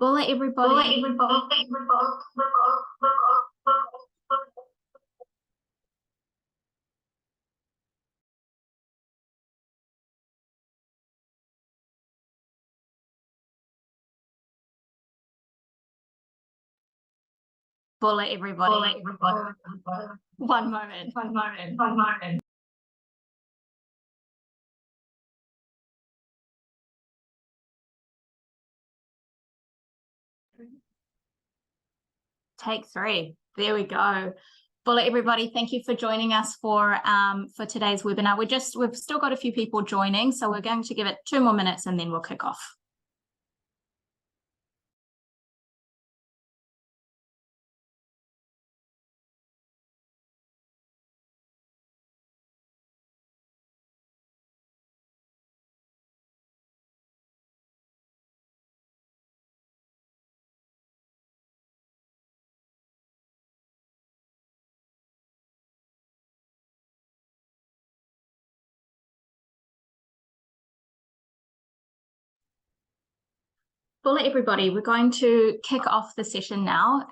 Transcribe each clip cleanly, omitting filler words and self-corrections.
Bullet everybody. Bullet everybody. One moment. Take three. There we go. Bullet everybody, thank you for joining us for today's webinar. We've still got a few people joining, so we're going to give it 2 more minutes and then we'll kick off. Bullet everybody, we're going to kick off the session now.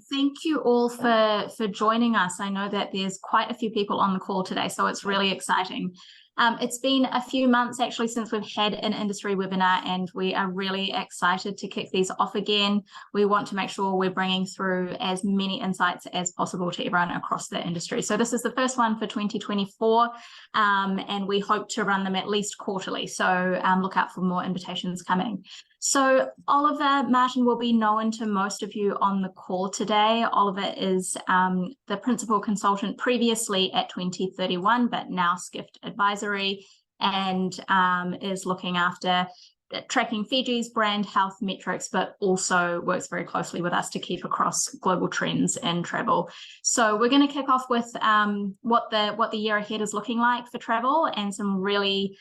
Thank you all for joining us. I know that there's quite a few people on the call today, so it's really exciting. It's been a few months actually since we've had an industry webinar, and we are really excited to kick these off again. We want to make sure we're bringing through as many insights as possible to everyone across the industry. So this is the first one for 2024, and we hope to run them at least quarterly. So look out for more invitations coming. So Oliver Martin will be known to most of you on the call today. Oliver is the principal consultant previously at 2031, but now Skift Advisory, and is looking after tracking Fiji's brand health metrics, but also works very closely with us to keep across global trends in travel. So we're going to kick off with what the year ahead is looking like for travel, and some really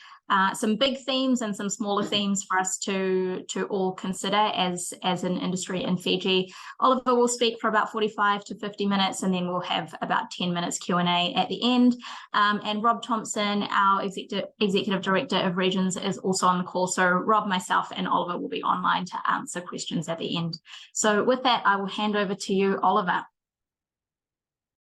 some big themes and some smaller themes for us to all consider as an industry in Fiji. Oliver will speak for about 45 to 50 minutes, and then we'll have about 10 minutes Q&A at the end. And Rob Thompson, our Executive Director of Regions, is also on the call. So Rob, myself, and Oliver will be online to answer questions at the end. So with that, I will hand over to you, Oliver.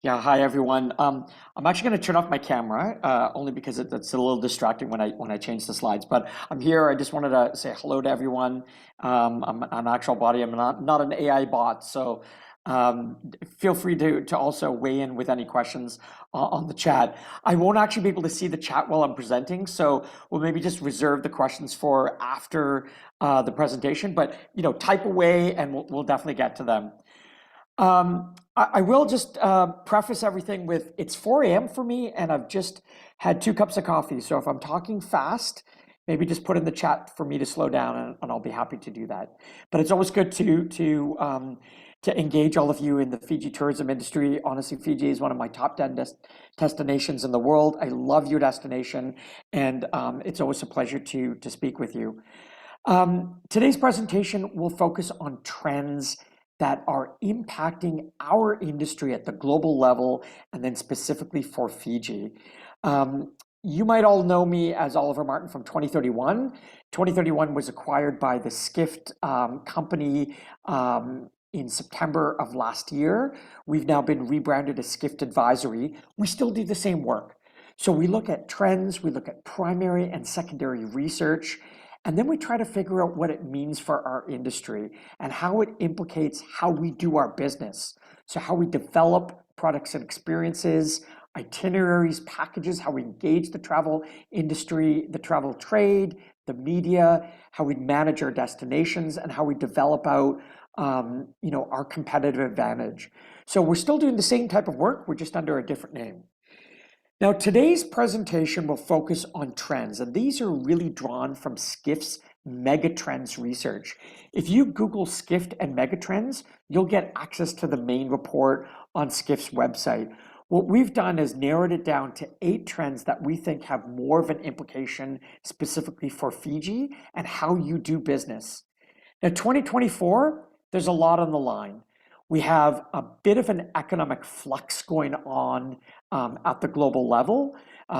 Yeah, hi everyone. I'm actually going to turn off my camera only because it's a little distracting when I change the slides. But I'm here. I just wanted to say hello to everyone. I'm an actual body. I'm not an AI bot. So feel free to also weigh in with any questions on the chat. I won't actually be able to see the chat while I'm presenting, so we'll maybe just reserve the questions for after the presentation. But type away, and we'll definitely get to them. I will just preface everything with, it's 4 a.m. for me, and I've just had 2 cups of coffee. So if I'm talking fast, maybe just put in the chat for me to slow down, and I'll be happy to do that. But it's always good to engage all of you in the Fiji tourism industry. Honestly, Fiji is one of my top 10 destinations in the world. I love your destination, and it's always a pleasure to speak with you. Today's presentation will focus on trends that are impacting our industry at the global level, and then specifically for Fiji. You might all know me as Oliver Martin from 2031. 2031 was acquired by the Skift company in September of last year. We've now been rebranded as Skift Advisory. We still do the same work. So we look at trends, we look at primary and secondary research, and then we try to figure out what it means for our industry and how it implicates how we do our business. So how we develop products and experiences, itineraries, packages, how we engage the travel industry, the travel trade, the media, how we manage our destinations, and how we develop out our competitive advantage. So we're still doing the same type of work, we're just under a different name. Now, today's presentation will focus on trends, and these are really drawn from Skift's Megatrends research. If you Google Skift and Megatrends, you'll get access to the main report on Skift's website. What we've done is narrowed it down to 8 trends that we think have more of an implication specifically for Fiji and how you do business. Now, 2024, there's a lot on the line. We have a bit of an economic flux going on at the global level.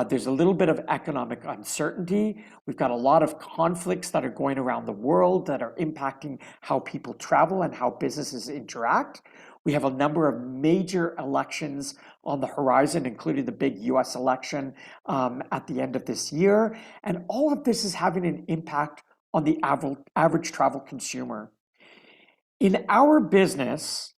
There's a little bit of economic uncertainty. We've got a lot of conflicts that are going around the world that are impacting how people travel and how businesses interact. We have a number of major elections on the horizon, including the big US election at the end of this year. And all of this is having an impact on the average travel consumer. In our business,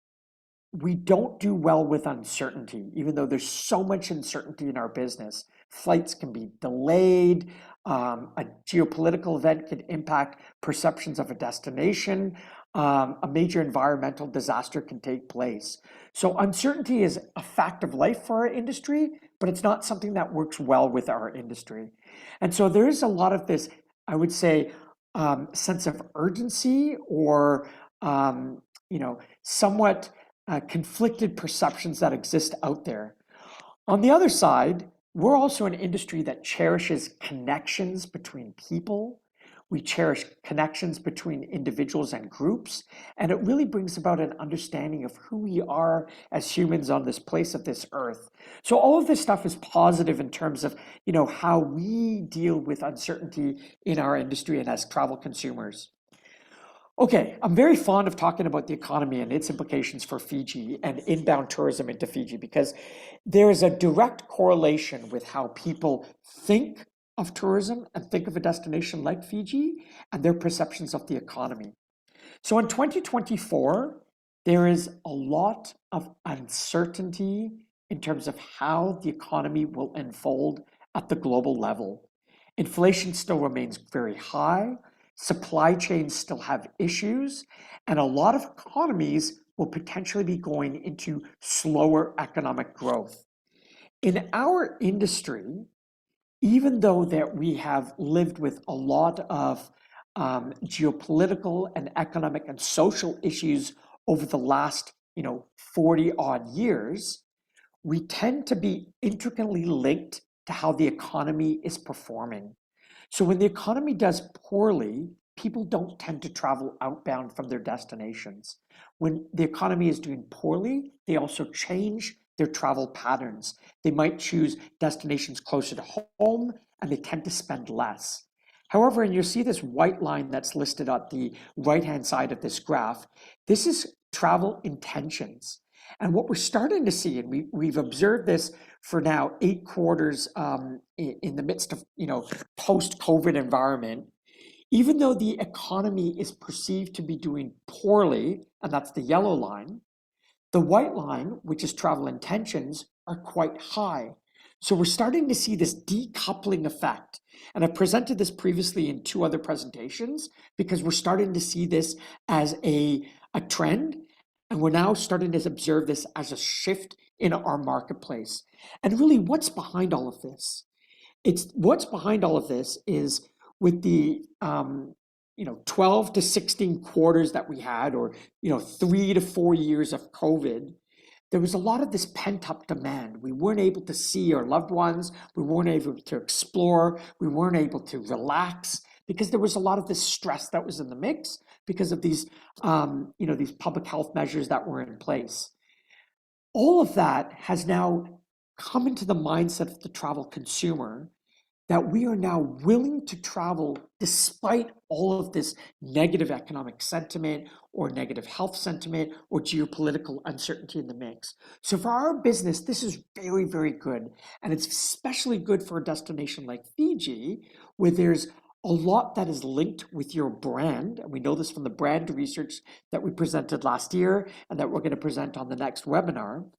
we don't do well with uncertainty, even though there's so much uncertainty in our business. Flights can be delayed. A geopolitical event could impact perceptions of a destination. A major environmental disaster can take place. So uncertainty is a fact of life for our industry, but it's not something that works well with our industry. And so there is a lot of this, I would say, sense of urgency or somewhat conflicted perceptions that exist out there. On the other side, we're also an industry that cherishes connections between people. We cherish connections between individuals and groups, and it really brings about an understanding of who we are as humans on this place of this earth. So all of this stuff is positive in terms of, how we deal with uncertainty in our industry and as travel consumers. Okay, I'm very fond of talking about the economy and its implications for Fiji and inbound tourism into Fiji because there is a direct correlation with how people think of tourism and think of a destination like Fiji and their perceptions of the economy. So in 2024, there is a lot of uncertainty in terms of how the economy will unfold at the global level. Inflation still remains very high. Supply chains still have issues, and a lot of economies will potentially be going into slower economic growth. In our industry, even though that we have lived with a lot of geopolitical and economic and social issues over the last 40 odd years, we tend to be intricately linked to how the economy is performing. So when the economy does poorly, people don't tend to travel outbound from their destinations. When the economy is doing poorly, they also change their travel patterns. They might choose destinations closer to home, and they tend to spend less. However, and you see this white line that's listed at the right-hand side of this graph, this is travel intentions. And what we're starting to see, and we've observed this for now 8 quarters in the midst of post-COVID environment, even though the economy is perceived to be doing poorly, and that's the yellow line, the white line, which is travel intentions, are quite high. So we're starting to see this decoupling effect. And I presented this previously in 2 other presentations because we're starting to see this as a trend. And we're now starting to observe this as a shift in our marketplace. And really, what's behind all of this? What's behind all of this is with the 12 to 16 quarters that we had, or 3 to 4 years of COVID, there was a lot of this pent-up demand. We weren't able to see our loved ones. We weren't able to explore. We weren't able to relax because there was a lot of this stress that was in the mix because of these public health measures that were in place. All of that has now come into the mindset of the travel consumer that we are now willing to travel despite all of this negative economic sentiment or negative health sentiment or geopolitical uncertainty in the mix. So for our business, this is very, very good. And it's especially good for a destination like Fiji, where there's a lot that is linked with your brand. And we know this from the brand research that we presented last year and that we're going to present on the next webinar,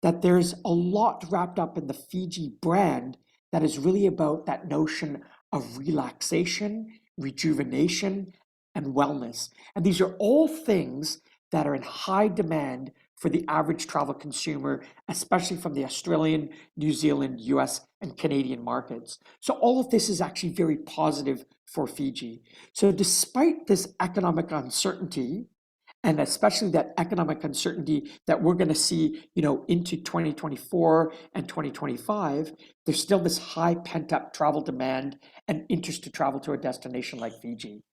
that there's a lot wrapped up in the Fiji brand that is really about that notion of relaxation, rejuvenation, and wellness. And these are all things that are in high demand for the average travel consumer, especially from the Australian, New Zealand, US, and Canadian markets. So all of this is actually very positive for Fiji. So despite this economic uncertainty, and especially that economic uncertainty that we're going to see, into 2024 and 2025, there's still this high pent-up travel demand and interest to travel to a destination like Fiji.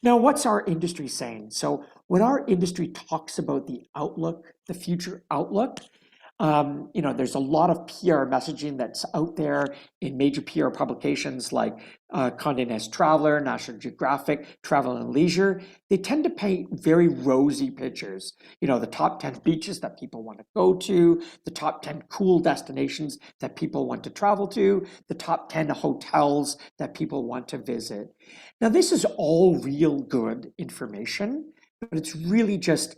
Now, what's our industry saying? So when our industry talks about the outlook, the future outlook, There's a lot of PR messaging that's out there in major PR publications like Condé Nast Traveler, National Geographic, Travel and Leisure. They tend to paint very rosy pictures. The top 10 beaches that people want to go to, the top 10 cool destinations that people want to travel to, the top 10 hotels that people want to visit. Now, this is all real good information, but it's really just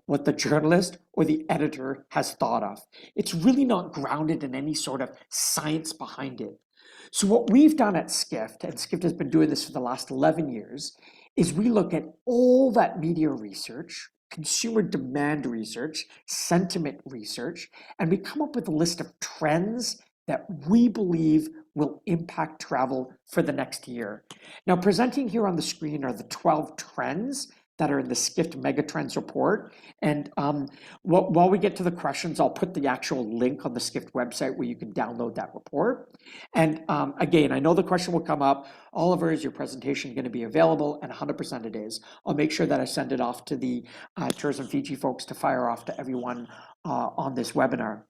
what the journalist or the editor has thought of. It's really not grounded in any sort of science behind it. So what we've done at Skift, and Skift has been doing this for the last 11 years, is we look at all that media research, consumer demand research, sentiment research, and we come up with a list of trends that we believe will impact travel for the next year. Now, presenting here on the screen are the 12 trends that are in the Skift Megatrends report. And while we get to the questions, I'll put the actual link on the Skift website where you can download that report. And again, I know the question will come up, Oliver, is your presentation going to be available? And 100% it is. I'll make sure that I send it off to the Tourism Fiji folks to fire off to everyone on this webinar.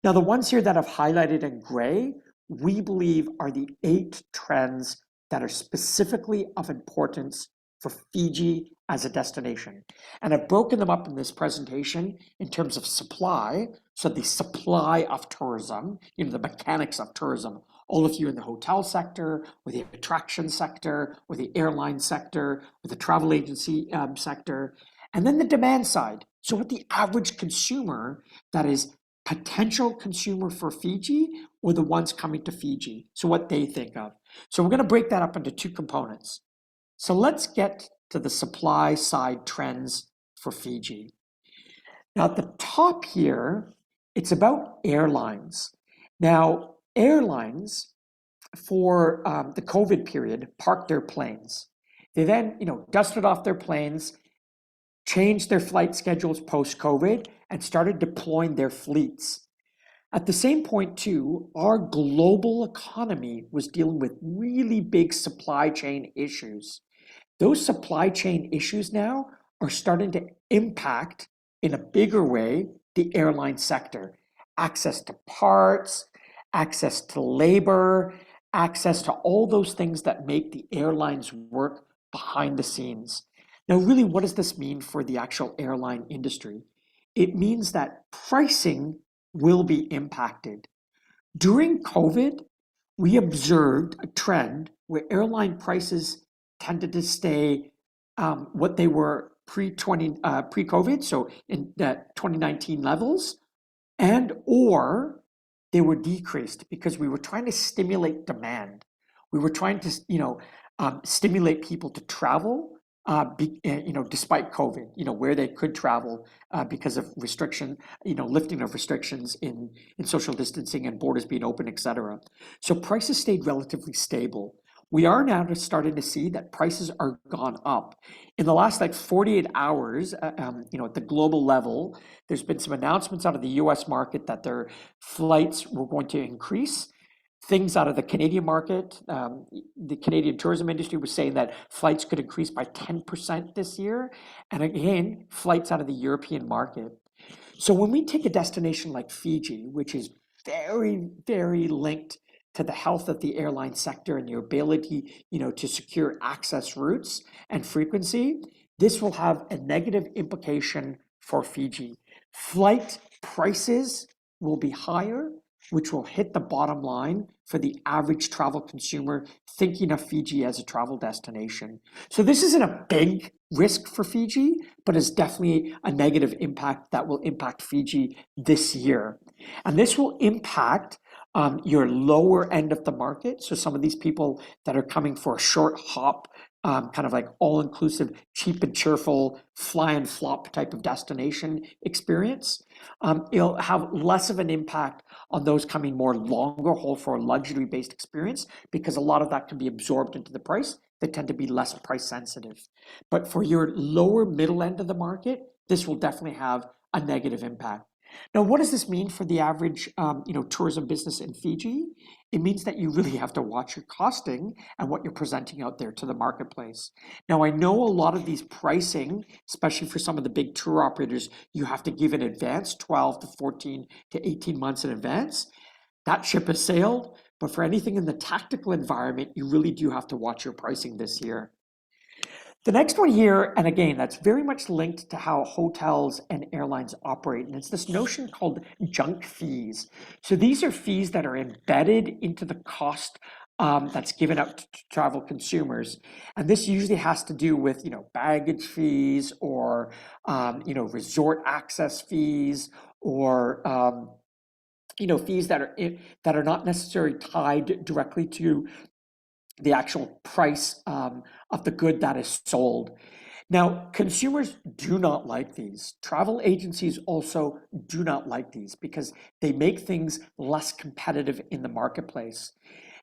Now, the ones here that I've highlighted in gray, we believe are the 8 trends that are specifically of importance for Fiji as a destination. And I've broken them up in this presentation in terms of supply. So the supply of tourism, the mechanics of tourism, all of you in the hotel sector, or the attraction sector, or the airline sector, or the travel agency sector, and then the demand side. So what the average consumer that is potential consumer for Fiji or the ones coming to Fiji. So what they think of. So we're going to break that up into 2 components. So let's get to the supply side trends for Fiji. Now at the top here, it's about airlines. Now, airlines for the COVID period parked their planes. They then, dusted off their planes, changed their flight schedules post-COVID, and started deploying their fleets. At the same point, too, our global economy was dealing with really big supply chain issues. Those supply chain issues now are starting to impact in a bigger way the airline sector. Access to parts, access to labor, access to all those things that make the airlines work behind the scenes. Now, really, what does this mean for the actual airline industry? It means that pricing will be impacted. During COVID, we observed a trend where airline prices tended to stay what they were pre-COVID, so in 2019 levels, and or they were decreased because we were trying to stimulate demand. We were trying to, stimulate people to travel, despite COVID, where they could travel because of restriction, lifting of restrictions in social distancing and borders being open, et cetera. So prices stayed relatively stable. We are now starting to see that prices are gone up. In the last 48 hours, at the global level, there's been some announcements out of the US market that their flights were going to increase. Things out of the Canadian market, the Canadian tourism industry was saying that flights could increase by 10% this year. And again, flights out of the European market. So when we take a destination like Fiji, which is very, very linked to the health of the airline sector and your ability, to secure access routes and frequency, this will have a negative implication for Fiji. Flight prices will be higher, which will hit the bottom line for the average travel consumer thinking of Fiji as a travel destination. So this isn't a big risk for Fiji, but it's definitely a negative impact that will impact Fiji this year. And this will impact your lower end of the market. So some of these people that are coming for a short hop, kind of like all-inclusive, cheap and cheerful, fly and flop type of destination experience. It'll have less of an impact on those coming more longer haul for a luxury-based experience because a lot of that can be absorbed into the price. They tend to be less price sensitive. But for your lower middle end of the market, this will definitely have a negative impact. Now, what does this mean for the average, tourism business in Fiji? It means that you really have to watch your costing and what you're presenting out there to the marketplace. Now, I know a lot of these pricing, especially for some of the big tour operators, you have to give in advance, 12 to 14 to 18 months in advance. That ship has sailed, but for anything in the tactical environment, you really do have to watch your pricing this year. The next one here, and again, that's very much linked to how hotels and airlines operate, and it's this notion called junk fees. So these are fees that are embedded into the cost that's given out to travel consumers, and this usually has to do with baggage fees or resort access fees or fees that are not necessarily tied directly to the actual price of the good that is sold. Now, consumers do not like these. Travel agencies also do not like these because they make things less competitive in the marketplace.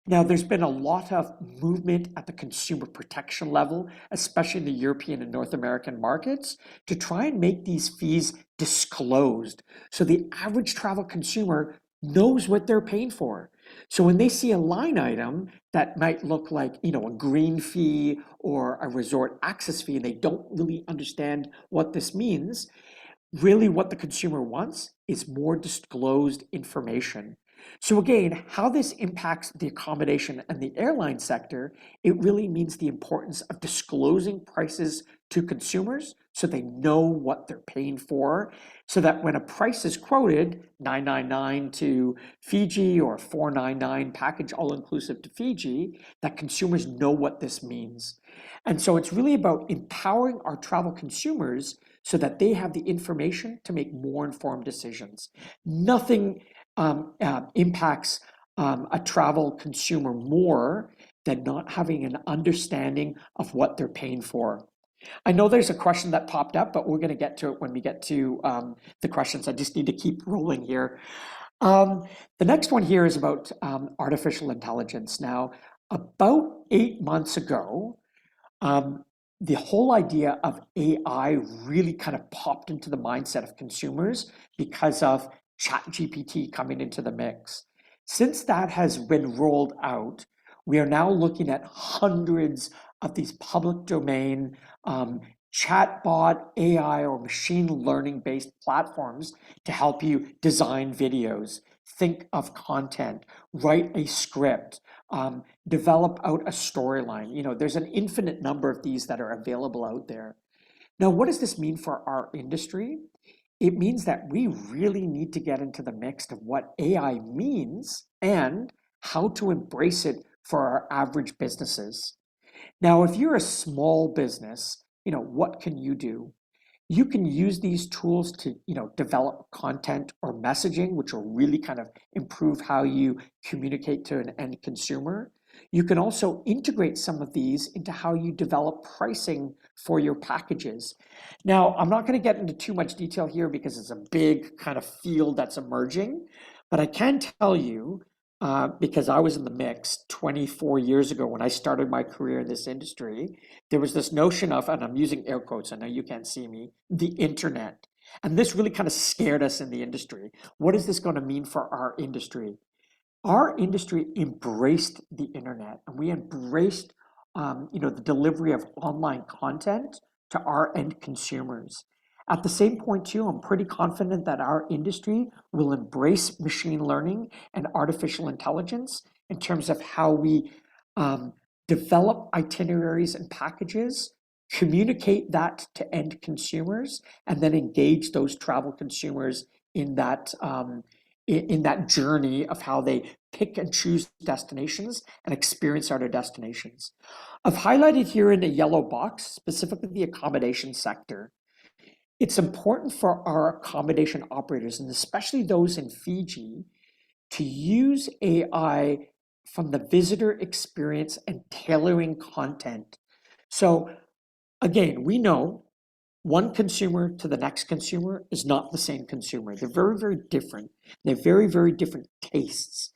Now, there's been a lot of movement at the consumer protection level, especially in the European and North American markets, to try and make these fees disclosed so the average travel consumer knows what they're paying for. So when they see a line item that might look like, a green fee or a resort access fee, and they don't really understand what this means, really what the consumer wants is more disclosed information. So again, how this impacts the accommodation and the airline sector, it really means the importance of disclosing prices to consumers so they know what they're paying for, so that when a price is quoted, $999 to Fiji or $499 package all-inclusive to Fiji, that consumers know what this means. And so it's really about empowering our travel consumers so that they have the information to make more informed decisions. Nothing impacts a travel consumer more than not having an understanding of what they're paying for. I know there's a question that popped up, but we're going to get to it when we get to the questions. I just need to keep rolling here. The next one here is about artificial intelligence. Now, about 8 months ago, the whole idea of AI really kind of popped into the mindset of consumers because of ChatGPT coming into the mix. Since that has been rolled out, we are now looking at hundreds of these public domain chatbot, AI, or machine learning based platforms to help you design videos, think of content, write a script, develop out a storyline. There's an infinite number of these that are available out there. Now, what does this mean for our industry? It means that we really need to get into the mix of what AI means and how to embrace it for our average businesses. Now, if you're a small business, what can you do? You can use these tools to, develop content or messaging, which will really kind of improve how you communicate to an end consumer. You can also integrate some of these into how you develop pricing for your packages. Now, I'm not going to get into too much detail here because it's a big kind of field that's emerging, but I can tell you, because I was in the mix 24 years ago when I started my career in this industry, there was this notion of, and I'm using air quotes, I know you can't see me, the internet. And this really kind of scared us in the industry. What is this going to mean for our industry? Our industry embraced the internet, and we embraced the delivery of online content to our end consumers. At the same point too, I'm pretty confident that our industry will embrace machine learning and artificial intelligence in terms of how we develop itineraries and packages, communicate that to end consumers, and then engage those travel consumers in that journey of how they pick and choose destinations and experience other destinations. I've highlighted here in the yellow box, specifically the accommodation sector. It's important for our accommodation operators, and especially those in Fiji, to use AI from the visitor experience and tailoring content. So again, we know one consumer to the next consumer is not the same consumer. They're very, very different. They have very, very different tastes.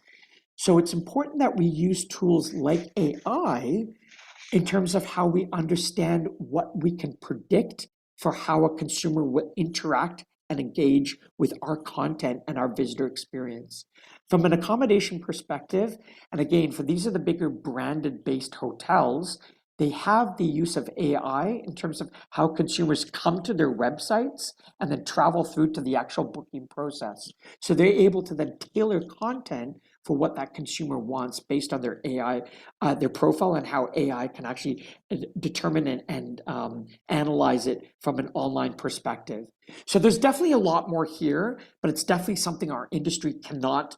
So it's important that we use tools like AI in terms of how we understand what we can predict for how a consumer will interact and engage with our content and our visitor experience. From an accommodation perspective, and again, for these are the bigger branded based hotels, they have the use of AI in terms of how consumers come to their websites and then travel through to the actual booking process. So they're able to then tailor content for what that consumer wants based on their AI, their profile, and how AI can actually determine and analyze it from an online perspective. So there's definitely a lot more here, but it's definitely something our industry cannot,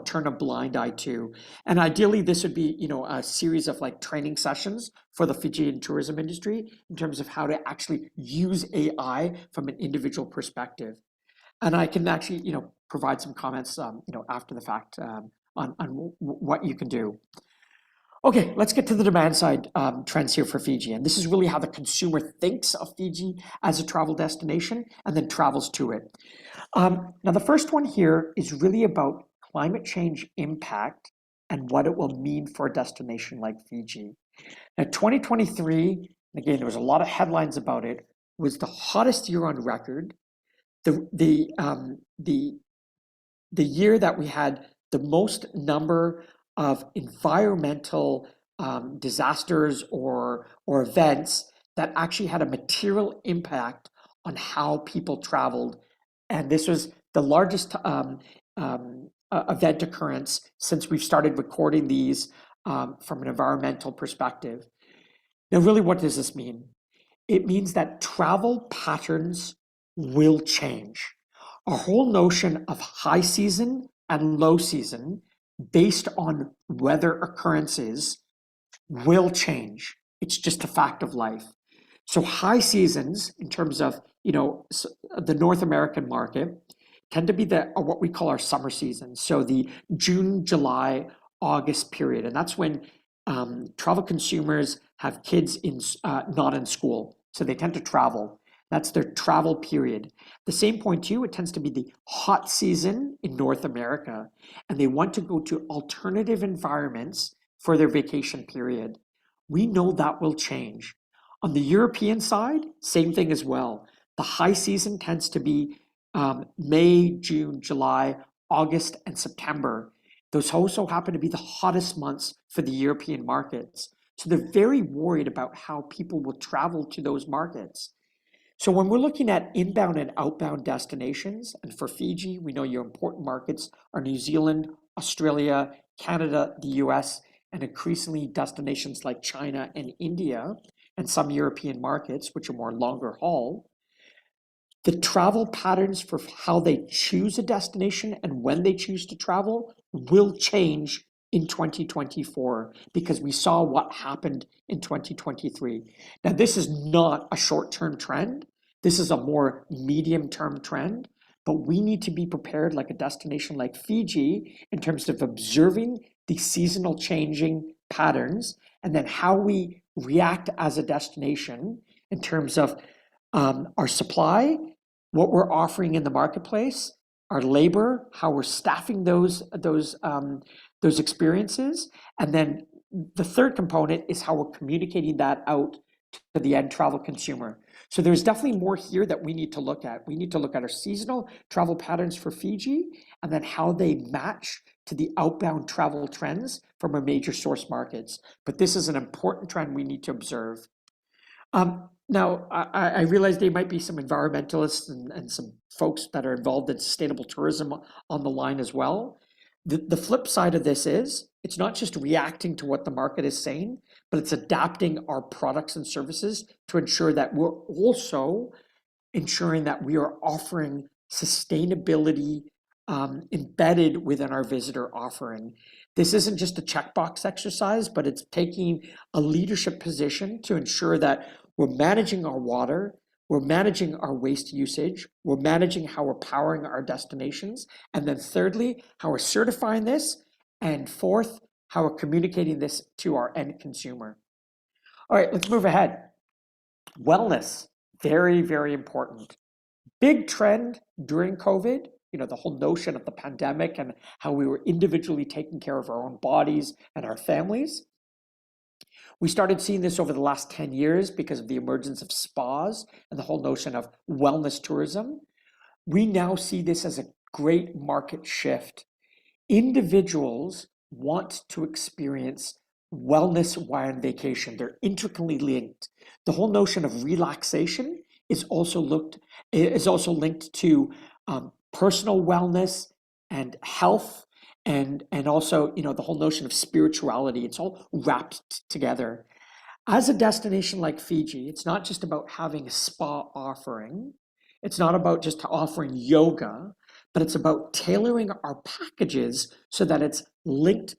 turn a blind eye to. And ideally, this would be, a series of like training sessions for the Fijian tourism industry in terms of how to actually use AI from an individual perspective. And I can actually, provide some comments, after the fact on what you can do. Okay, let's get to the demand side trends here for Fiji. And this is really how the consumer thinks of Fiji as a travel destination and then travels to it. Now, the first one here is really about climate change impact and what it will mean for a destination like Fiji. Now, 2023, again, there was a lot of headlines about it, was the hottest year on record. The year that we had the most number of environmental disasters or events that actually had a material impact on how people traveled. And this was the largest event occurrence since we've started recording these from an environmental perspective. Now, really, what does this mean? It means that travel patterns will change. Our whole notion of high season and low season based on weather occurrences will change. It's just a fact of life. So high seasons in terms of, the North American market tend to be what we call our summer season. So the June, July, August period. And that's when travel consumers have kids not in school. So they tend to travel. That's their travel period. The same point too, it tends to be the hot season in North America, and they want to go to alternative environments for their vacation period. We know that will change. On the European side, same thing as well. The high season tends to be May, June, July, August, and September. Those also happen to be the hottest months for the European markets. So they're very worried about how people will travel to those markets. So when we're looking at inbound and outbound destinations, and for Fiji, we know your important markets are New Zealand, Australia, Canada, the US, and increasingly destinations like China and India, and some European markets, which are more longer haul. The travel patterns for how they choose a destination and when they choose to travel will change in 2024 because we saw what happened in 2023. Now, this is not a short-term trend. This is a more medium-term trend, but we need to be prepared like a destination like Fiji in terms of observing the seasonal changing patterns and then how we react as a destination in terms of our supply, what we're offering in the marketplace, our labor, how we're staffing those experiences, and then the third component is how we're communicating that out to the end travel consumer. So there's definitely more here that we need to look at. We need to look at our seasonal travel patterns for Fiji and then how they match to the outbound travel trends from our major source markets. But this is an important trend we need to observe. Now, I realize there might be some environmentalists and some folks that are involved in sustainable tourism on the line as well. The flip side of this is it's not just reacting to what the market is saying, but it's adapting our products and services to ensure that we're also ensuring that we are offering sustainability embedded within our visitor offering. This isn't just a checkbox exercise, but it's taking a leadership position to ensure that we're managing our water, we're managing our waste usage, we're managing how we're powering our destinations, and then thirdly, how we're certifying this, and fourth, how we're communicating this to our end consumer. All right, let's move ahead. Wellness, very, very important. Big trend during COVID, the whole notion of the pandemic and how we were individually taking care of our own bodies and our families. We started seeing this over the last 10 years because of the emergence of spas and the whole notion of wellness tourism. we now see this as a great market shift. Individuals want to experience wellness while on vacation. They're intricately linked. The whole notion of relaxation is also linked to personal wellness and health, and also the whole notion of spirituality. It's all wrapped together. As a destination like Fiji, it's not just about having a spa offering. It's not about just offering yoga, but it's about tailoring our packages so that it's linked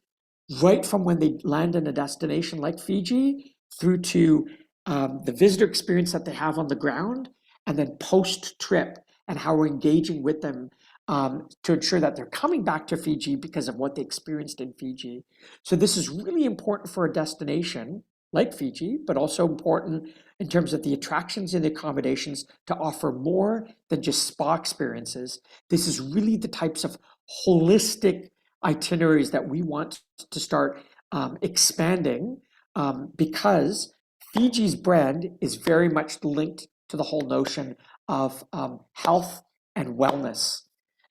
right from when they land in a destination like Fiji through to the visitor experience that they have on the ground, and then post-trip and how we're engaging with them to ensure that they're coming back to Fiji because of what they experienced in Fiji. So this is really important for a destination like Fiji, but also important in terms of the attractions and the accommodations to offer more than just spa experiences. This is really the types of holistic itineraries that we want to start expanding because Fiji's brand is very much linked to the whole notion of health and wellness.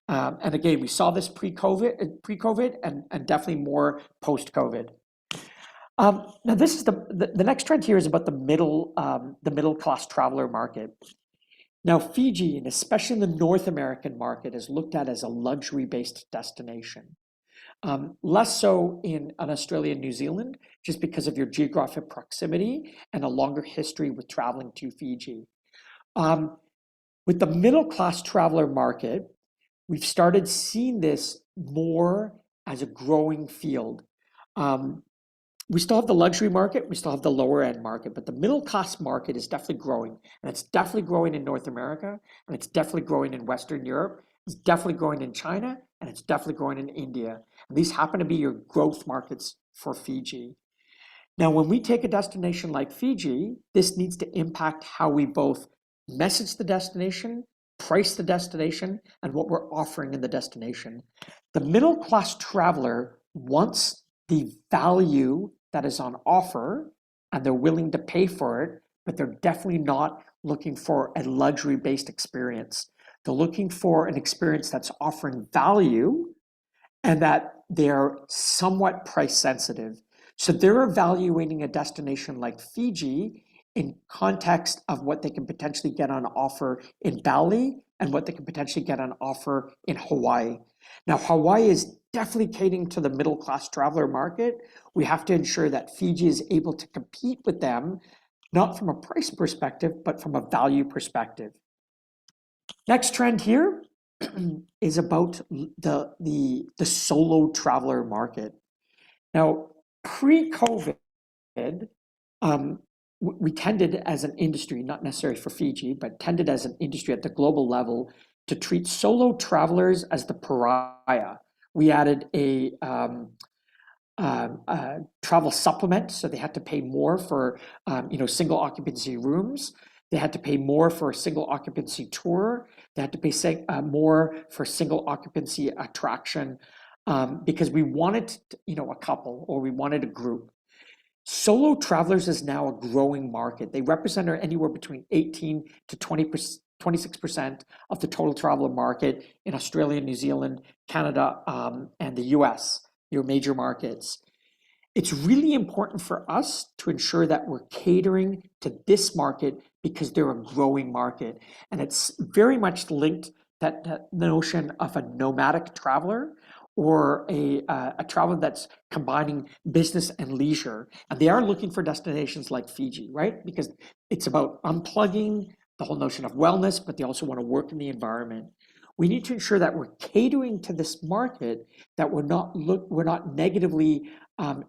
And again, we saw this pre-COVID, and definitely more post-COVID. Now, this is the next trend here is about the middle class traveler market. Now, Fiji, and especially in the North American market, is looked at as a luxury-based destination. Less so in Australia and New Zealand, just because of your geographic proximity and a longer history with traveling to Fiji. With the middle class traveler market, we've started seeing this more as a growing field. We still have the luxury market, we still have the lower end market, but the middle class market is definitely growing. And it's definitely growing in North America, and it's definitely growing in Western Europe, it's definitely growing in China, and it's definitely growing in India. And these happen to be your growth markets for Fiji. Now, when we take a destination like Fiji, this needs to impact how we both message the destination, price the destination, and what we're offering in the destination. The middle class traveler wants the value that is on offer, and they're willing to pay for it, but they're definitely not looking for a luxury-based experience. They're looking for an experience that's offering value and that they're somewhat price sensitive. So they're evaluating a destination like Fiji in context of what they can potentially get on offer in Bali and what they can potentially get on offer in Hawaii. Now, Hawaii is definitely catering to the middle class traveler market. We have to ensure that Fiji is able to compete with them, not from a price perspective, but from a value perspective. Next trend here is about the solo traveler market. Now, pre-COVID, we tended as an industry, not necessarily for Fiji, but tended as an industry at the global level to treat solo travelers as the pariah. We added a travel supplement, so they had to pay more for single occupancy rooms. They had to pay more for a single occupancy tour. They had to pay more for single occupancy attraction because we wanted a couple or we wanted a group. Solo travelers is now a growing market. They represent anywhere between 18 to 26% of the total traveler market in Australia, New Zealand, Canada, and the US, your major markets. It's really important for us to ensure that we're catering to this market because they're a growing market. And it's very much linked that the notion of a nomadic traveler or a traveler that's combining business and leisure. And they are looking for destinations like Fiji, right? Because it's about unplugging, the whole notion of wellness, but they also want to work in the environment. We need to ensure that we're catering to this market, that we're not negatively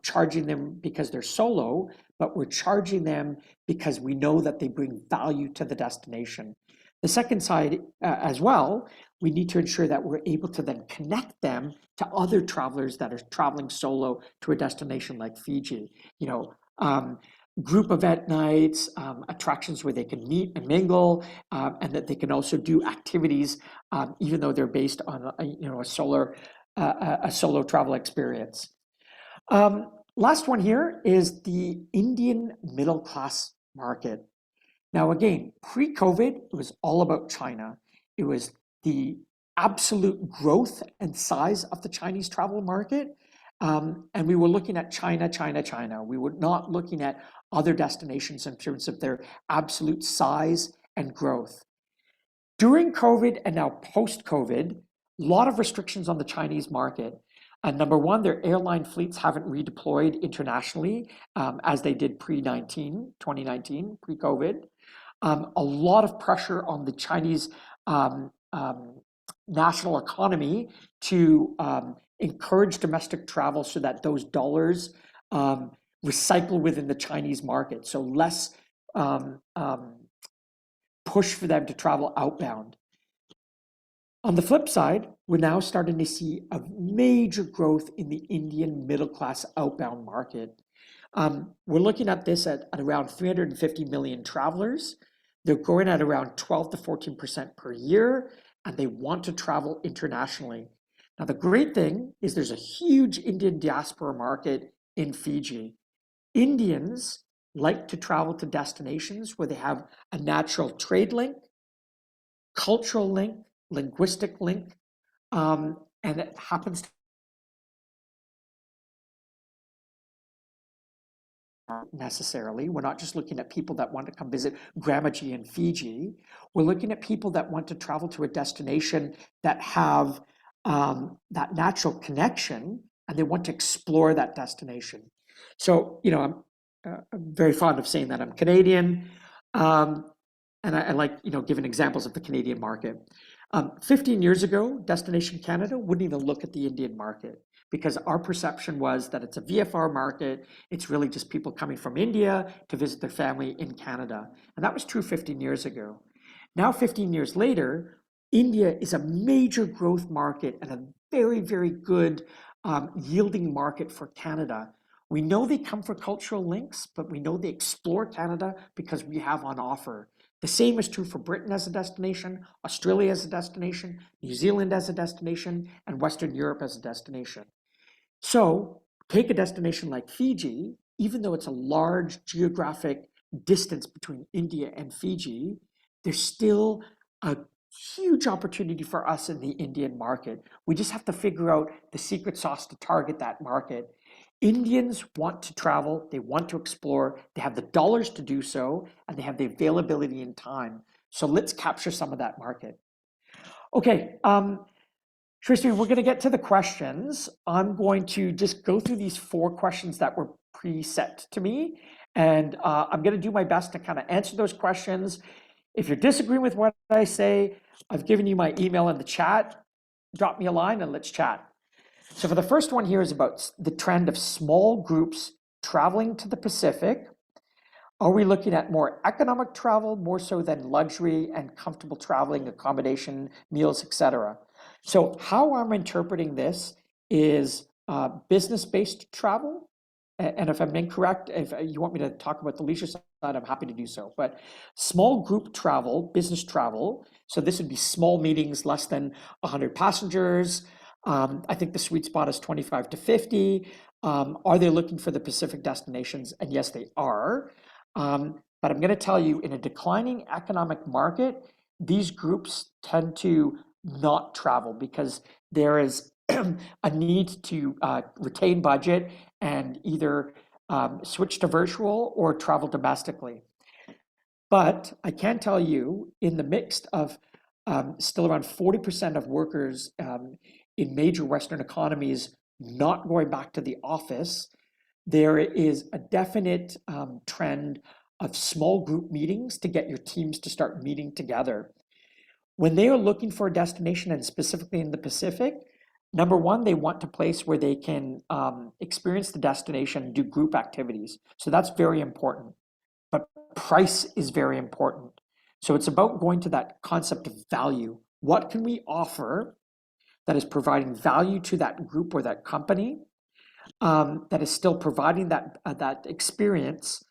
charging them because they're solo, but we're charging them because we know that they bring value to the destination. The second side as well, we need to ensure that we're able to then connect them to other travelers that are traveling solo to a destination like Fiji. Group event nights, attractions where they can meet and mingle, and that they can also do activities, even though they're based on a solo travel experience. Last one here is the Indian middle class market. Now, again, pre-COVID, it was all about China. It was the absolute growth and size of the Chinese travel market. And we were looking at China, China, China. We were not looking at other destinations in terms of their absolute size and growth. During COVID and now post-COVID, a lot of restrictions on the Chinese market. Number one, their airline fleets haven't redeployed internationally as they did pre-2019, pre-COVID. A lot of pressure on the Chinese national economy to encourage domestic travel so that those dollars recycle within the Chinese market. So less push for them to travel outbound. On the flip side, we're now starting to see a major growth in the Indian middle-class outbound market. We're looking at this at around 350 million travelers. They're growing at around 12 to 14% per year, and they want to travel internationally. Now, the great thing is there's a huge Indian diaspora market in Fiji. Indians like to travel to destinations where they have a natural trade link, cultural link, linguistic link, and it happens to necessarily. We're not just looking at people that want to come visit Grandmaji in Fiji. We're looking at people that want to travel to a destination that have that natural connection, and they want to explore that destination. So, I'm very fond of saying that I'm Canadian, and I like, giving examples of the Canadian market. 15 years ago, Destination Canada wouldn't even look at the Indian market because our perception was that it's a VFR market. It's really just people coming from India to visit their family in Canada. And that was true 15 years ago. Now, 15 years later, India is a major growth market and a very, very good yielding market for Canada. We know they come for cultural links, but we know they explore Canada because we have on offer. The same is true for Britain as a destination, Australia as a destination, New Zealand as a destination, and Western Europe as a destination. So take a destination like Fiji, even though it's a large geographic distance between India and Fiji, there's still a huge opportunity for us in the Indian market. We just have to figure out the secret sauce to target that market. Indians want to travel, they want to explore, they have the dollars to do so, and they have the availability and time. So let's capture some of that market. Okay, Shristri, we're going to get to the questions. I'm going to just go through these 4 questions that were preset to me, and I'm going to do my best to kind of answer those questions. If you're disagreeing with what I say, I've given you my email in the chat. Drop me a line and let's chat. So for the first one here is about the trend of small groups traveling to the Pacific. Are we looking at more economic travel, more so than luxury and comfortable traveling, accommodation, meals, etc.? So how I'm interpreting this is business-based travel. And if I'm incorrect, if you want me to talk about the leisure side, I'm happy to do so. But small group travel, business travel, so this would be small meetings, less than 100 passengers. I think the sweet spot is 25 to 50. Are they looking for the Pacific destinations? And yes, they are. But I'm going to tell you, in a declining economic market, these groups tend to not travel because there is a need to retain budget and either switch to virtual or travel domestically. But I can tell you, in the mix of still around 40% of workers in major Western economies not going back to the office, there is a definite trend of small group meetings to get your teams to start meeting together. When they are looking for a destination, and specifically in the Pacific, number one, they want a place where they can experience the destination and do group activities. So that's very important. But price is very important. So it's about going to that concept of value. What can we offer that is providing value to that group or that company, that is still providing that experience,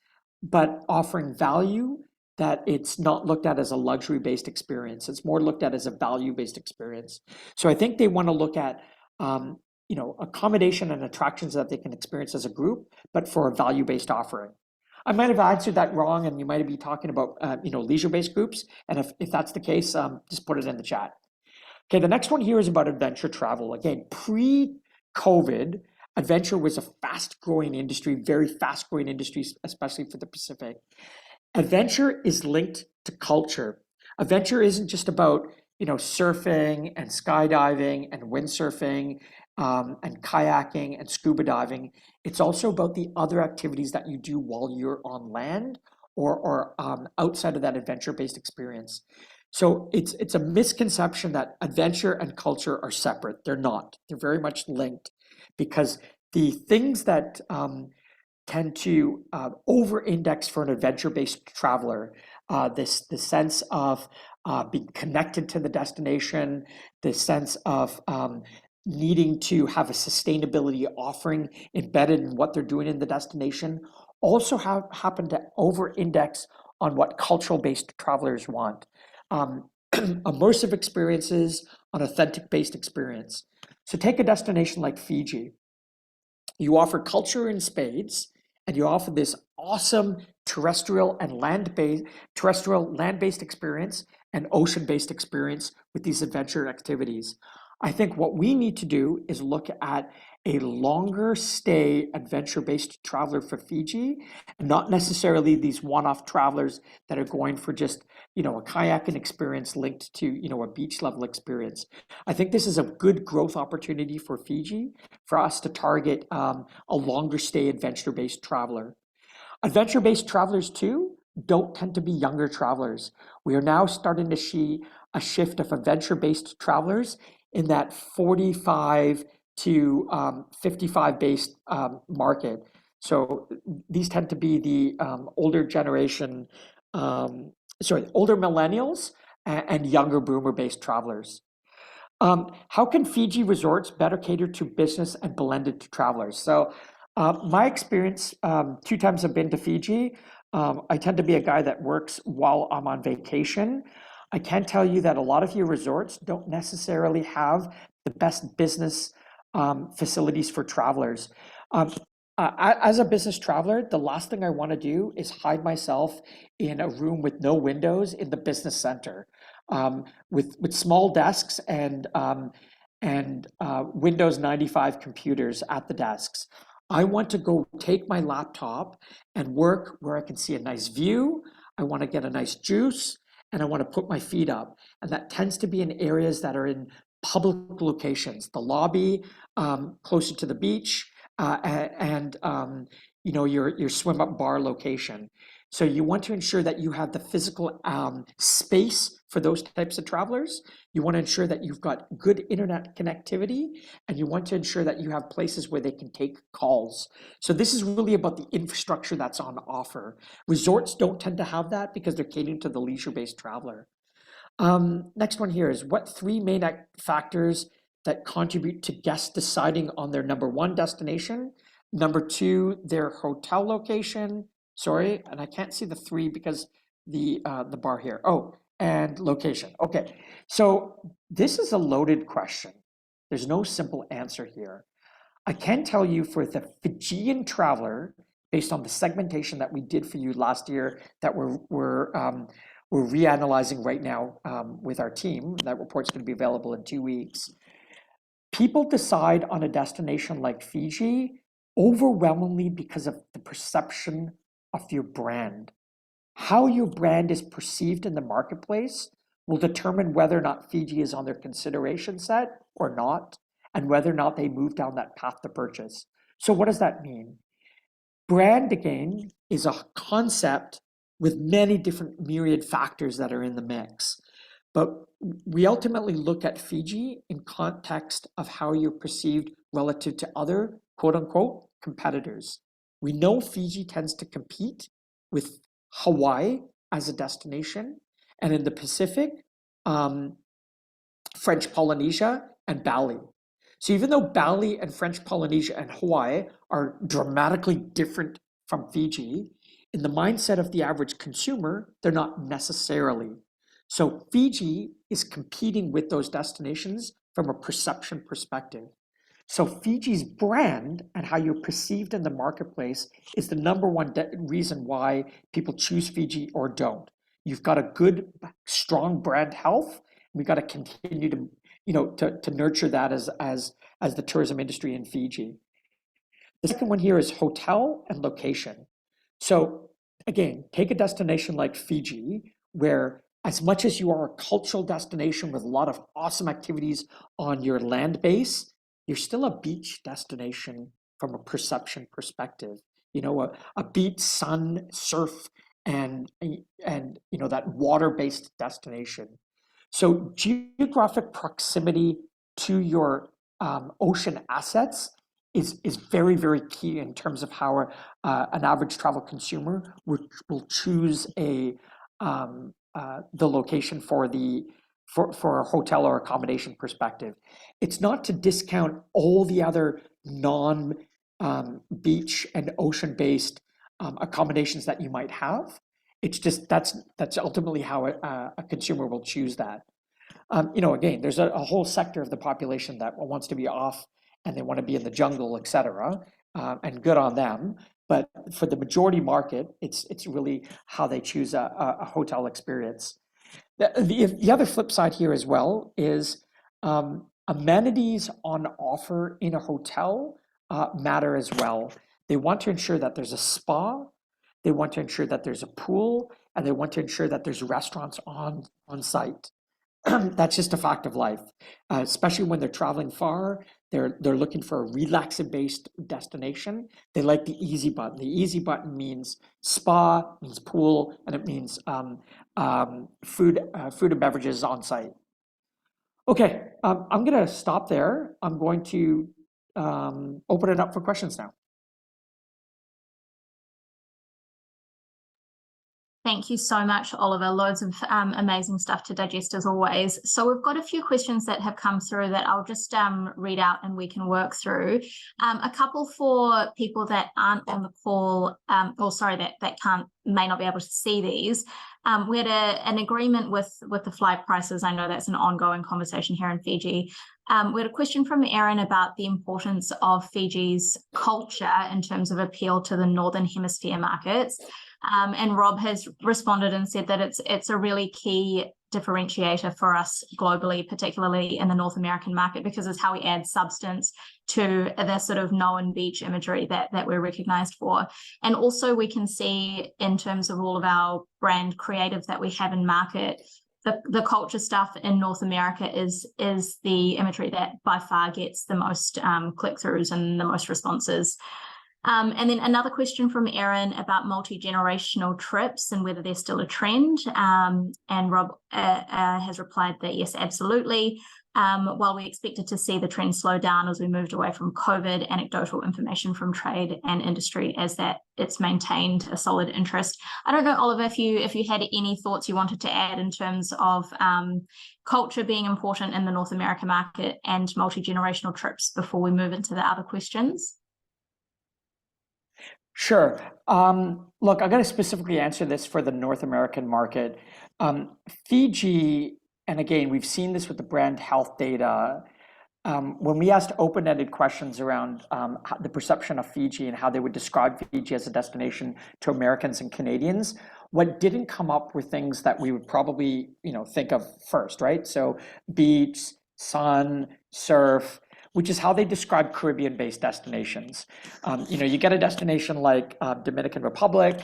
but offering value that it's not looked at as a luxury-based experience. It's more looked at as a value-based experience. So I think they want to look at accommodation and attractions that they can experience as a group, but for a value-based offering. I might have answered that wrong, and you might be talking about leisure-based groups. And if that's the case, just put it in the chat. Okay, the next one here is about adventure travel. Again, pre-COVID, adventure was a fast-growing industry, very fast-growing industry, especially for the Pacific. Adventure is linked to culture. Adventure isn't just about, surfing and skydiving and windsurfing and kayaking and scuba diving. It's also about the other activities that you do while you're on land or outside of that adventure-based experience. So it's a misconception that adventure and culture are separate. They're not. They're very much linked because the things that tend to over-index for an adventure-based traveler. The sense of being connected to the destination, the sense of needing to have a sustainability offering embedded in what they're doing in the destination, also happen to over-index on what cultural-based travelers want. Immersive experiences, an authentic-based experience. So take a destination like Fiji. You offer culture in spades, and you offer this awesome terrestrial land-based experience and ocean-based experience with these adventure activities. I think what we need to do is look at a longer stay adventure-based traveler for Fiji, and not necessarily these one-off travelers that are going for just, a kayaking experience linked to, a beach level experience. I think this is a good growth opportunity for Fiji for us to target a longer stay adventure-based traveler. Adventure-based travelers too don't tend to be younger travelers. We are now starting to see a shift of adventure-based travelers in that 45 to 55 based market. So these tend to be the older generation, older millennials and younger boomer based travelers. How can Fiji resorts better cater to business and blended travelers? So my experience, 2 times I've been to Fiji. I tend to be a guy that works while I'm on vacation. I can tell you that a lot of your resorts don't necessarily have the best business facilities for travelers. As a business traveler, the last thing I want to do is hide myself in a room with no windows in the business center, with small desks and Windows 95 computers at the desks. I want to go take my laptop and work where I can see a nice view. I want to get a nice juice, and I want to put my feet up. And that tends to be in areas that are in public locations, the lobby, closer to the beach, and your swim up bar location. So you want to ensure that you have the physical space for those types of travelers. You want to ensure that you've got good internet connectivity, and you want to ensure that you have places where they can take calls. So this is really about the infrastructure that's on offer. Resorts don't tend to have that because they're catering to the leisure-based traveler. Next one here is what 3 main factors that contribute to guests deciding on their number 1 destination, number 2, their hotel location. Sorry, and I can't see the 3 because the bar here. Oh, and location. Okay, so this is a loaded question. There's no simple answer here. I can tell you for the Fijian traveler, based on the segmentation that we did for you last year, that we're reanalyzing right now with our team. That report's going to be available in 2 weeks. People decide on a destination like Fiji overwhelmingly because of the perception of your brand. How your brand is perceived in the marketplace will determine whether or not Fiji is on their consideration set or not, and whether or not they move down that path to purchase. So what does that mean? Brand, again, is a concept with many different myriad factors that are in the mix. But we ultimately look at Fiji in context of how you're perceived relative to other quote unquote competitors. We know Fiji tends to compete with Hawaii as a destination, and in the Pacific, French Polynesia and Bali. So even though Bali and French Polynesia and Hawaii are dramatically different from Fiji, in the mindset of the average consumer, they're not necessarily. So Fiji is competing with those destinations from a perception perspective. So Fiji's brand and how you're perceived in the marketplace is the number one reason why people choose Fiji or don't. You've got a good, strong brand health. We've got to continue to, to nurture that as the tourism industry in Fiji. The second one here is hotel and location. So again, take a destination like Fiji, where as much as you are a cultural destination with a lot of awesome activities on your land base, you're still a beach destination from a perception perspective. A beach, sun, surf, and that water-based destination. So geographic proximity to your ocean assets is very, very key in terms of how an average travel consumer will choose the location for a hotel or accommodation perspective. It's not to discount all the other non beach and ocean based accommodations that you might have. It's just that's ultimately how a consumer will choose that. Again, there's a whole sector of the population that wants to be off and they want to be in the jungle, et cetera, and good on them. But for the majority market, it's really how they choose a hotel experience. The other flip side here as well is amenities on offer in a hotel matter as well. They want to ensure that there's a spa, they want to ensure that there's a pool, and they want to ensure that there's restaurants on site. That's just a fact of life, especially when they're traveling far. They're looking for a relaxing-based destination. They like the easy button. The easy button means spa, means pool, and it means food and beverages on site. Okay, I'm going to stop there. I'm going to open it up for questions now. Thank you so much, Oliver. Loads of amazing stuff to digest as always. So we've got a few questions that have come through that I'll just read out and we can work through. A couple for people that aren't on the call, that may not be able to see these. We had an agreement with the flight prices. I know that's an ongoing conversation here in Fiji. We had a question from Erin about the importance of Fiji's culture in terms of appeal to the Northern Hemisphere markets. And Rob has responded and said that it's a really key differentiator for us globally, particularly in the North American market, because it's how we add substance to the sort of known beach imagery that we're recognized for. And also we can see in terms of all of our brand creative that we have in market, the culture stuff in North America is the imagery that by far gets the most click-throughs and the most responses. And then another question from Erin about multi-generational trips and whether they're still a trend. And Rob has replied that yes, absolutely. While we expected to see the trend slow down as we moved away from COVID, anecdotal information from trade and industry as that it's maintained a solid interest. I don't know, Oliver, if you had any thoughts you wanted to add in terms of culture being important in the North American market and multi-generational trips before we move into the other questions. Sure. Look, I'm going to specifically answer this for the North American market. Fiji, and again, we've seen this with the brand health data. When we asked open-ended questions around the perception of Fiji and how they would describe Fiji as a destination to Americans and Canadians, what didn't come up were things that we would probably, think of first, right? So beach, sun, surf, which is how they describe Caribbean-based destinations. You get a destination like Dominican Republic,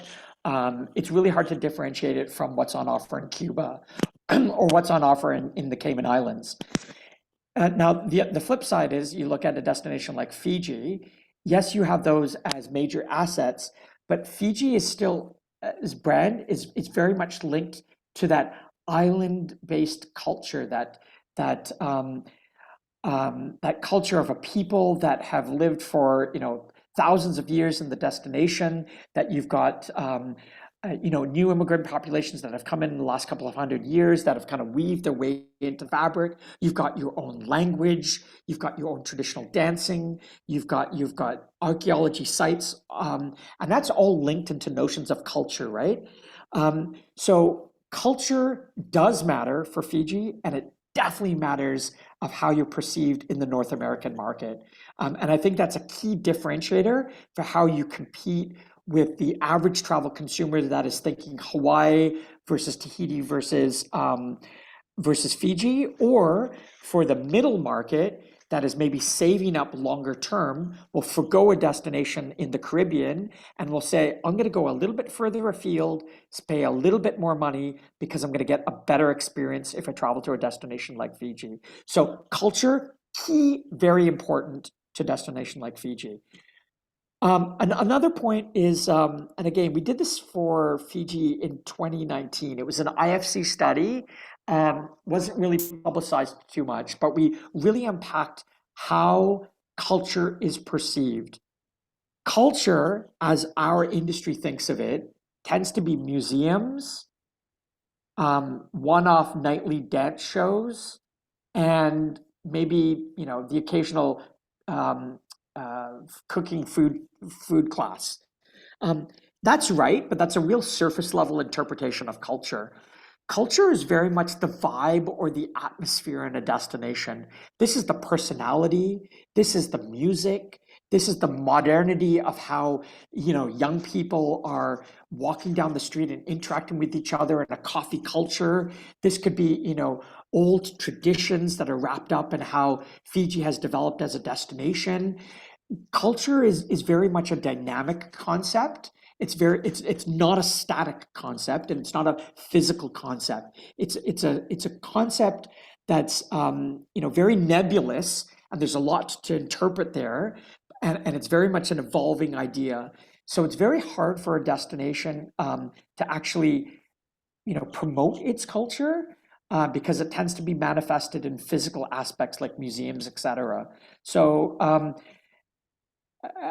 it's really hard to differentiate it from what's on offer in Cuba or what's on offer in the Cayman Islands. Now, the flip side is you look at a destination like Fiji, yes, you have those as major assets, but Fiji is still, as brand, is very much linked to that island-based culture, that culture of a people that have lived for thousands of years in the destination, that you've got new immigrant populations that have come in the last couple of hundred years that have kind of weaved their way into fabric. You've got your own language, you've got your own traditional dancing, you've got archaeology sites, and that's all linked into notions of culture, right? So culture does matter for Fiji, and it definitely matters of how you're perceived in the North American market. And I think that's a key differentiator for how you compete with the average travel consumer that is thinking Hawaii versus Tahiti versus versus Fiji, or for the middle market that is maybe saving up longer term, will forgo a destination in the Caribbean and will say, I'm going to go a little bit further afield, pay a little bit more money because I'm going to get a better experience if I travel to a destination like Fiji. So culture, key, very important to a destination like Fiji. Another point is, and again, we did this for Fiji in 2019. It was an IFC study, wasn't really publicized too much, but we really unpacked how culture is perceived. Culture, as our industry thinks of it, tends to be museums, one-off nightly dance shows, and maybe the occasional um, cooking food class. Um, that's right, but that's a real surface level interpretation of culture. Culture is very much the vibe or the atmosphere in a destination. This is the personality. This is the music. This is the modernity of how, young people are walking down the street and interacting with each other in a coffee culture. This could be, old traditions that are wrapped up in how Fiji has developed as a destination. Culture is very much a dynamic concept. It's not a static concept, and it's not a physical concept. It's a concept that's very nebulous, and there's a lot to interpret there, and it's very much an evolving idea. So it's very hard for a destination to actually promote its culture, because it tends to be manifested in physical aspects like museums, etc. So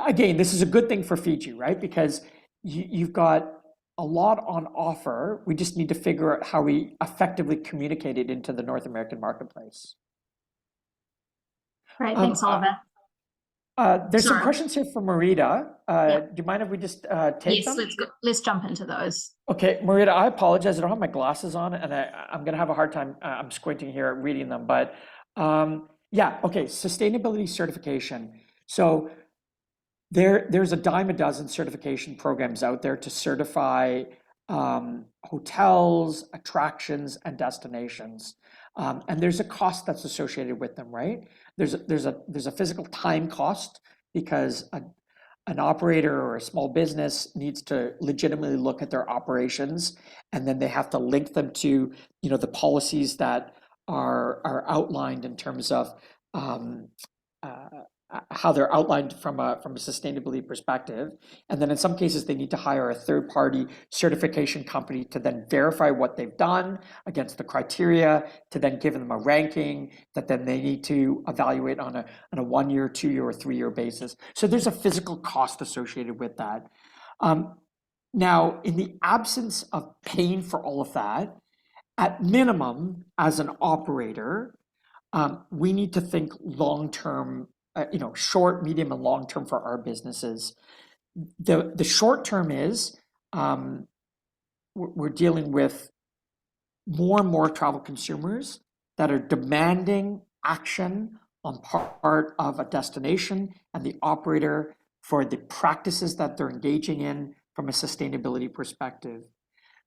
again, this is a good thing for Fiji, right? Because you've got a lot on offer. We just need to figure out how we effectively communicate it into the North American marketplace. Great, thanks, Oliver. There's some questions here from Marita. Do you mind if we just take them? Yes, let's jump into those. Okay, Marita, I apologize. I don't have my glasses on, and I'm going to have a hard time. I'm squinting here reading them, but yeah, okay. Sustainability certification. So there's a dime a dozen certification programs out there to certify hotels, attractions, and destinations. And there's a cost that's associated with them, right? There's a physical time cost because an operator or a small business needs to legitimately look at their operations, and then they have to link them to the policies that are outlined in terms of how they're outlined from a sustainability perspective. And then in some cases, they need to hire a third party certification company to then verify what they've done against the criteria, to then give them a ranking that then they need to evaluate on a 1 year, 2 year, or 3 year basis. So there's a physical cost associated with that. Now, in the absence of paying for all of that, at minimum, as an operator, we need to think long-term, short, medium, and long-term for our businesses. The short term is we're dealing with more and more travel consumers that are demanding action on part of a destination and the operator for the practices that they're engaging in from a sustainability perspective.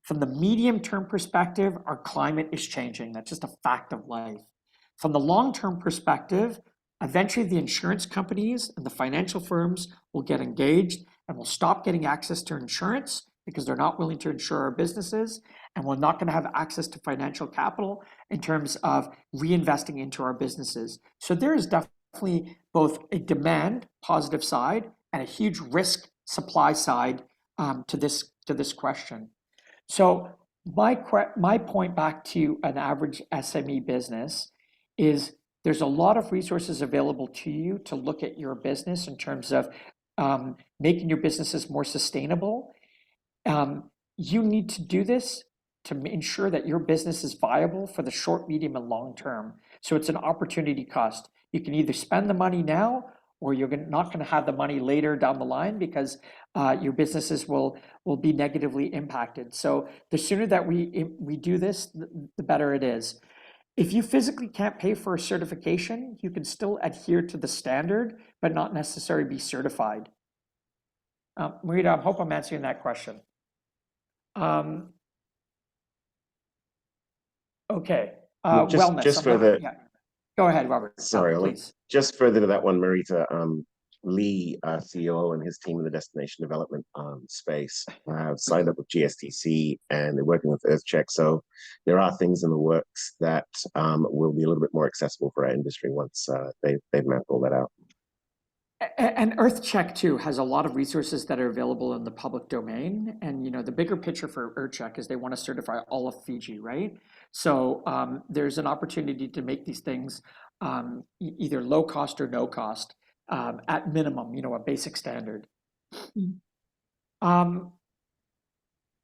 From the medium-term perspective, our climate is changing. That's just a fact of life. From the long-term perspective, eventually the insurance companies and the financial firms will get engaged and will stop getting access to insurance because they're not willing to insure our businesses, and we're not going to have access to financial capital in terms of reinvesting into our businesses. So there is definitely both a demand positive side and a huge risk supply side to this question. So my point back to an average SME business is there's a lot of resources available to you to look at your business in terms of making your businesses more sustainable. You need to do this to ensure that your business is viable for the short, medium, and long term. So it's an opportunity cost. You can either spend the money now, or you're not going to have the money later down the line because your businesses will be negatively impacted. So the sooner that we do this, the better it is. If you physically can't pay for a certification, you can still adhere to the standard, but not necessarily be certified. Marita, I hope I'm answering that question. Okay. wellness. Just further, Yeah. Go ahead, Robert. sorry, Please. just further to that one, Marita. Lee, CEO, and his team in the destination development space have signed up with GSTC and they're working with EarthCheck. So there are things in the works that will be a little bit more accessible for our industry once they've mapped all that out. And EarthCheck too has a lot of resources that are available in the public domain. And the bigger picture for EarthCheck is they want to certify all of Fiji, right? So there's an opportunity to make these things either low cost or no cost at minimum, a basic standard.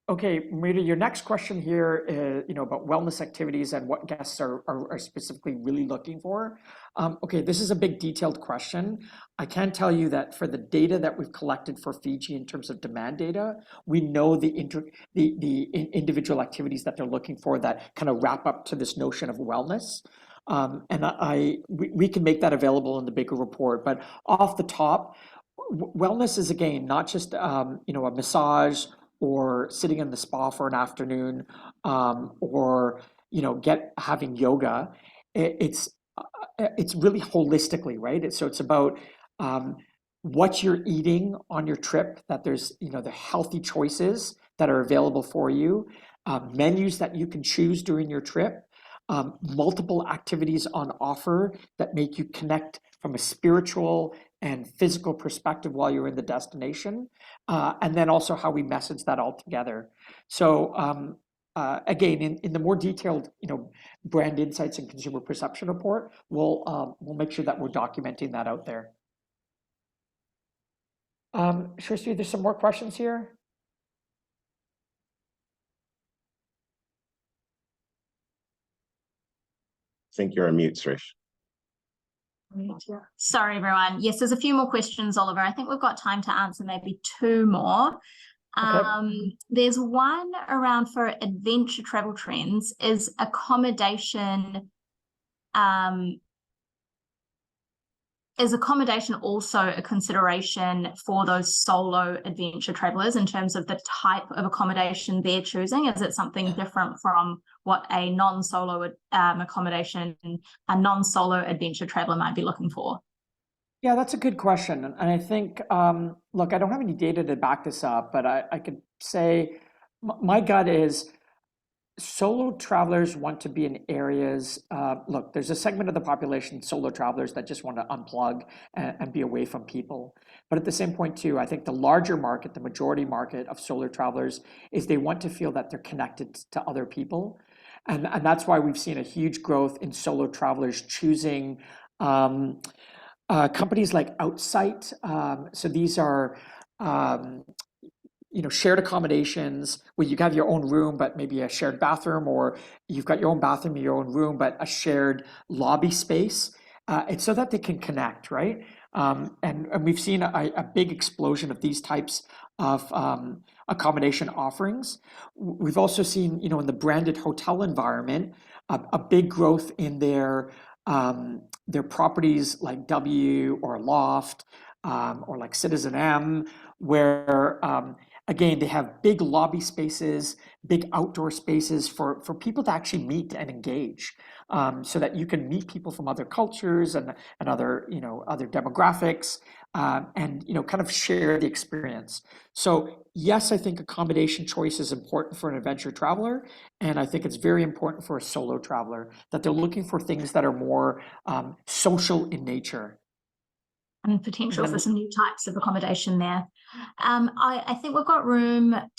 Okay, Marita, your next question here is, about wellness activities and what guests are specifically really looking for. Okay, this is a big detailed question. I can tell you that for the data that we've collected for Fiji in terms of demand data, we know the individual activities that they're looking for that kind of wrap up to this notion of wellness. And we can make that available in the bigger report, but off the top, wellness is again not just a massage or sitting in the spa for an afternoon, or having yoga. It's really holistically, right? So it's about what you're eating on your trip. That there's the healthy choices that are available for you, menus that you can choose during your trip, multiple activities on offer that make you connect from a spiritual and physical perspective while you're in the destination, and then also how we message that all together. So again, in the more detailed, brand insights and consumer perception report, we'll make sure that we're documenting that out there. Shrishti, there's some more questions here. I think you're on mute, Srish. Sorry, everyone. Yes, there's a few more questions, Oliver. I think we've got time to answer maybe two more. Okay. There's one around for adventure travel trends. Is accommodation also a consideration for those solo adventure travelers in terms of the type of accommodation they're choosing? Is it something different from what a non-solo adventure traveler might be looking for? Yeah, that's a good question. And I think, look, I don't have any data to back this up, but I could say my gut is solo travelers want to be in areas, look, there's a segment of the population, solo travelers, that just want to unplug and be away from people. But at the same point too, I think the larger market, the majority market of solo travelers, is they want to feel that they're connected to other people. And that's why we've seen a huge growth in solo travelers choosing companies like Outsite. So these are shared accommodations where you have your own room, but maybe a shared bathroom, or you've got your own bathroom, your own room, but a shared lobby space. It's so that they can connect, right? And we've seen a big explosion of these types of accommodation offerings. We've also seen, in the branded hotel environment, a big growth in their properties like W or Loft, or like Citizen M, where again, they have big lobby spaces, big outdoor spaces for people to actually meet and engage, so that you can meet people from other cultures and other other demographics, and kind of share the experience. So yes, I think accommodation choice is important for an adventure traveler, and I think it's very important for a solo traveler that they're looking for things that are more social in nature. And potential for some new types of accommodation there. I think we've got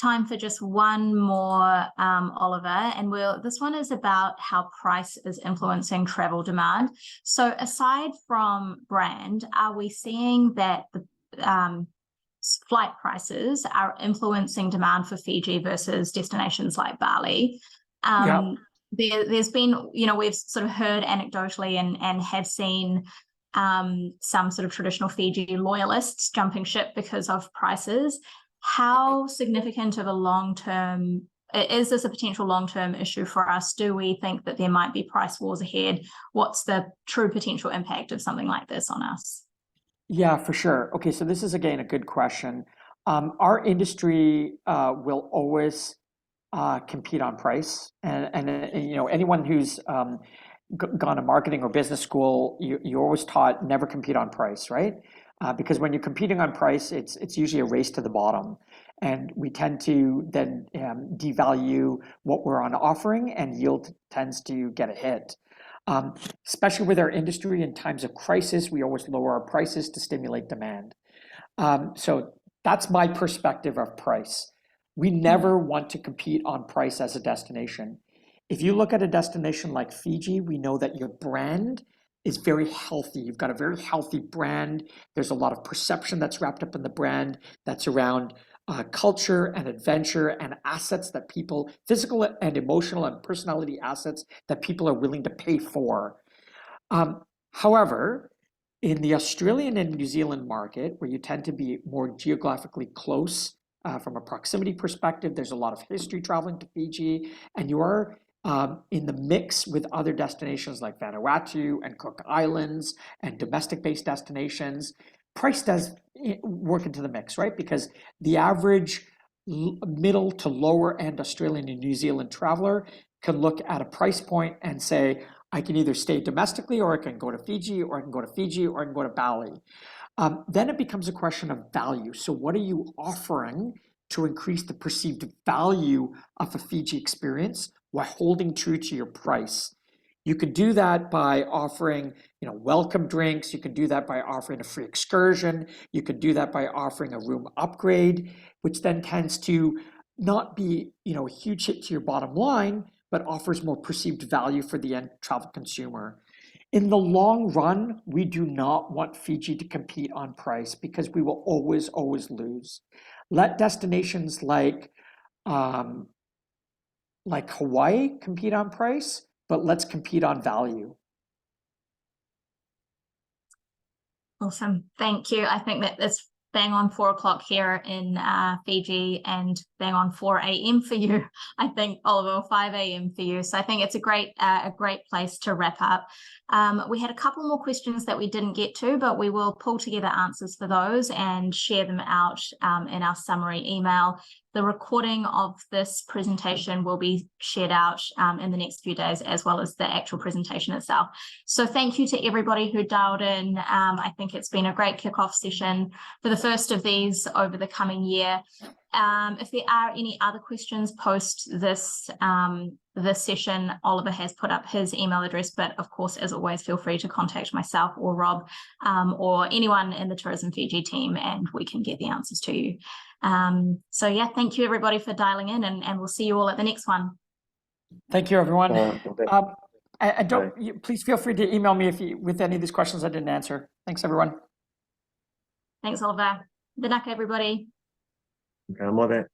time for just one more, Oliver, and this one is about how price is influencing travel demand. So aside from brand, are we seeing that the flight prices are influencing demand for Fiji versus destinations like Bali? There's been, we've sort of heard anecdotally and have seen some sort of traditional Fiji loyalists jumping ship because of prices. How significant of a is this a potential long-term issue for us? Do we think that there might be price wars ahead? What's the true potential impact of something like this on us? Yeah, for sure. Okay, so this is again a good question. Our industry will always compete on price. And you know, anyone who's gone to marketing or business school, you're always taught never compete on price, right? Because when you're competing on price, it's usually a race to the bottom. And we tend to then devalue what we're on offering, and yield tends to get a hit. Especially with our industry in times of crisis, we always lower our prices to stimulate demand. So that's my perspective of price. We never want to compete on price as a destination. If you look at a destination like Fiji, we know that your brand is very healthy. You've got a very healthy brand. There's a lot of perception that's wrapped up in the brand that's around culture and adventure and assets that people, physical and emotional and personality assets that people are willing to pay for. However, in the Australian and New Zealand market, where you tend to be more geographically close from a proximity perspective, there's a lot of history traveling to Fiji, and you are in the mix with other destinations like Vanuatu and Cook Islands and domestic-based destinations. Price does work into the mix, right? Because the average middle to lower end Australian and New Zealand traveler can look at a price point and say, I can either stay domestically, or I can go to Fiji, or I can go to Fiji, or I can go to Bali. Then it becomes a question of value. So what are you offering to increase the perceived value of a Fiji experience while holding true to your price? You could do that by offering, you know, welcome drinks. You could do that by offering a free excursion. You could do that by offering a room upgrade, which then tends to not be, you know, a huge hit to your bottom line, but offers more perceived value for the end travel consumer. In the long run, we do not want Fiji to compete on price, because we will always, always lose. Let destinations like Hawaii compete on price, but let's compete on value. Awesome. Thank you. I think that it's bang on 4 o'clock here in Fiji, and bang on 4 a.m. for you, I think, Oliver, 5 a.m. for you. So I think it's a great place to wrap up. We had a couple more questions that we didn't get to, but we will pull together answers for those and share them out in our summary email. The recording of this presentation will be shared out in the next few days, as well as the actual presentation itself. So thank you to everybody who dialed in. I think it's been a great kickoff session for the first of these over the coming year. If there are any other questions post this session, Oliver has put up his email address, but of course, as always, feel free to contact myself or Rob or anyone in the Tourism Fiji team, and we can get the answers to you. So yeah, thank you everybody for dialing in, and we'll see you all at the next one. Thank you, everyone. Please feel free to email me with any of these questions I didn't answer. Thanks, everyone. Thanks, Oliver. Good luck, everybody. Okay, I'm on it.